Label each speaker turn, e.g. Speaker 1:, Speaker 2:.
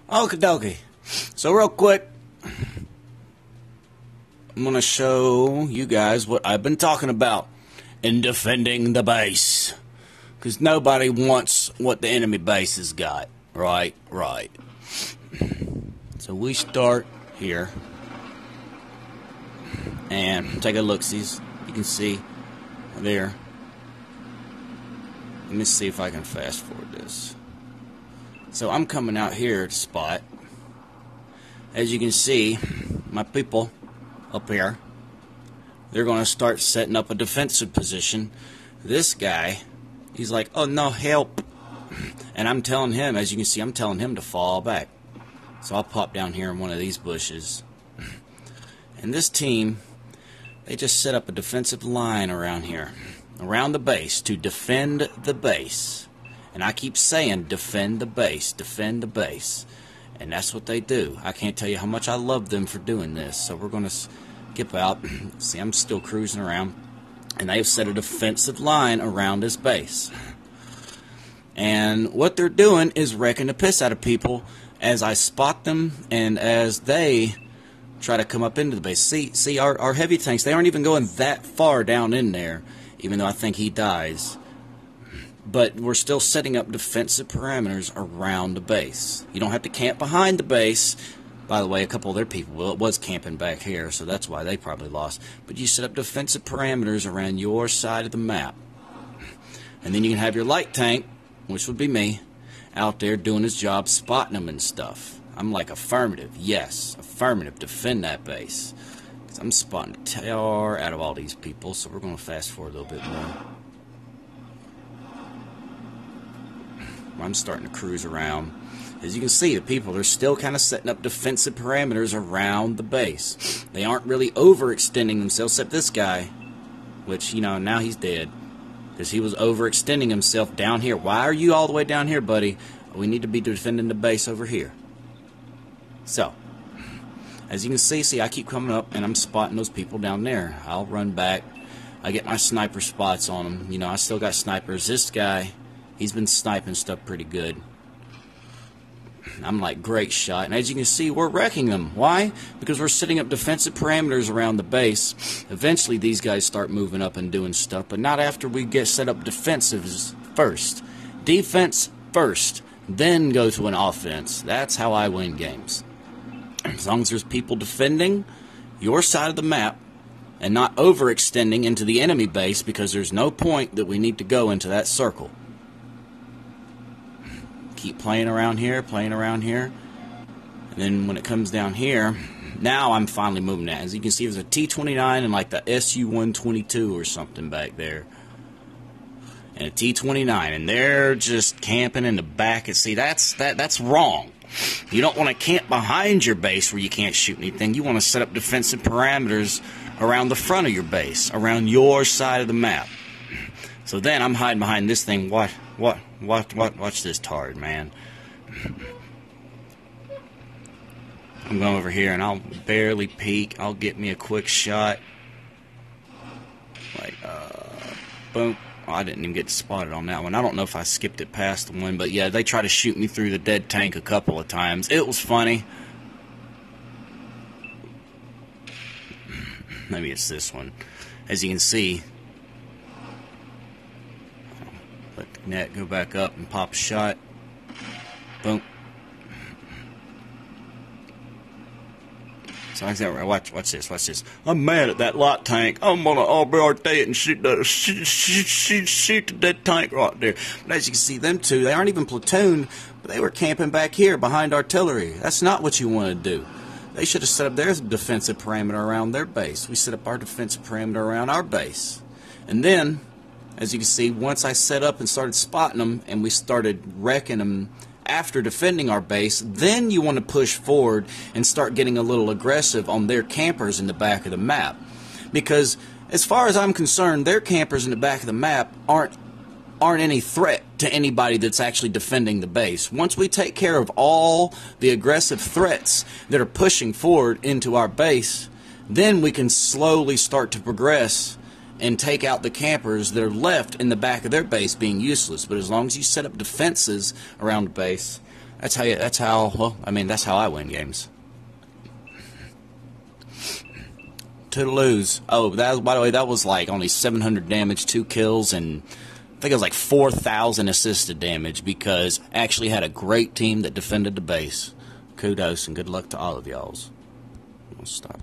Speaker 1: Okie dokie. So real quick, I'm going to show you guys what I've been talking about in defending the base. Because nobody wants what the enemy base has got. Right. So we start here. And take a look-see. You can see there. Let me see if I can fast forward this. So I'm coming out here to spot. As you can see, my people up here, they're going to start setting up a defensive position. This guy, he's like, oh no, help. And I'm telling him, as you can see, I'm telling him to fall back. So I'll pop down here in one of these bushes. And this team, they just set up a defensive line around here, around the base, to defend the base. And I keep saying, defend the base, defend the base. And that's what they do. I can't tell you how much I love them for doing this. So we're going to skip out. See, I'm still cruising around. And they have set a defensive line around this base. And what they're doing is wrecking the piss out of people as I spot them and as they try to come up into the base. See, our heavy tanks, they aren't even going that far down in there, even though I think he dies. But we're still setting up defensive parameters around the base. You don't have to camp behind the base. By the way, a couple of their people, well, it was camping back here, so that's why they probably lost. But you set up defensive parameters around your side of the map. And then you can have your light tank, which would be me, out there doing his job, spotting them and stuff. I'm like, affirmative, yes, affirmative, defend that base. Because I'm spotting the tar out of all these people, so we're going to fast forward a little bit more. I'm starting to cruise around. As you can see, the people, they're still kind of setting up defensive parameters around the base. They aren't really overextending themselves, except this guy, which, you know, now he's dead. Because he was overextending himself down here. Why are you all the way down here, buddy? We need to be defending the base over here. So, as you can see, I keep coming up and I'm spotting those people down there. I'll run back. I get my sniper spots on them. You know, I still got snipers. This guy, he's been sniping stuff pretty good. I'm like, great shot. And as you can see, we're wrecking them. Why? Because we're setting up defensive parameters around the base. Eventually, these guys start moving up and doing stuff, but not after we get set up defensives first. Defense first, then go to an offense. That's how I win games. As long as there's people defending your side of the map and not overextending into the enemy base, because there's no point that we need to go into that circle. Keep playing around here, and then when it comes down here, now I'm finally moving that. As you can see, there's a T-29 and like the SU-122 or something back there, and a T-29, and they're just camping in the back. And see, that's wrong. You don't want to camp behind your base where you can't shoot anything. You want to set up defensive parameters around the front of your base, around your side of the map. So then I'm hiding behind this thing. Watch this tard, man. I'm going over here and I'll barely peek. I'll get me a quick shot. Like, boom. Oh, I didn't even get spotted on that one. I don't know if I skipped it past the one, but yeah, they tried to shoot me through the dead tank a couple of times. It was funny. Maybe it's this one. As you can see, let the net go back up and pop a shot. Boom. So like that, watch this. I'm mad at that light tank. I'm gonna RBRT it and shoot the dead tank right there. But as you can see, them two, they aren't even platooned, but they were camping back here behind artillery. That's not what you want to do. They should have set up their defensive parameter around their base. We set up our defensive parameter around our base. And then, as you can see, once I set up and started spotting them and we started wrecking them after defending our base, then you want to push forward and start getting a little aggressive on their campers in the back of the map. Because as far as I'm concerned, their campers in the back of the map aren't any threat to anybody that's actually defending the base. Once we take care of all the aggressive threats that are pushing forward into our base, then we can slowly start to progress and take out the campers that are left in the back of their base being useless. But as long as you set up defenses around the base, That's how. That's how. Well, I mean, that's how I win games. Toodaloo's. Oh, that, by the way, that was like only 700 damage, 2 kills, and I think it was like 4,000 assisted damage because I actually had a great team that defended the base. Kudos and good luck to all of y'all's. I'll stop.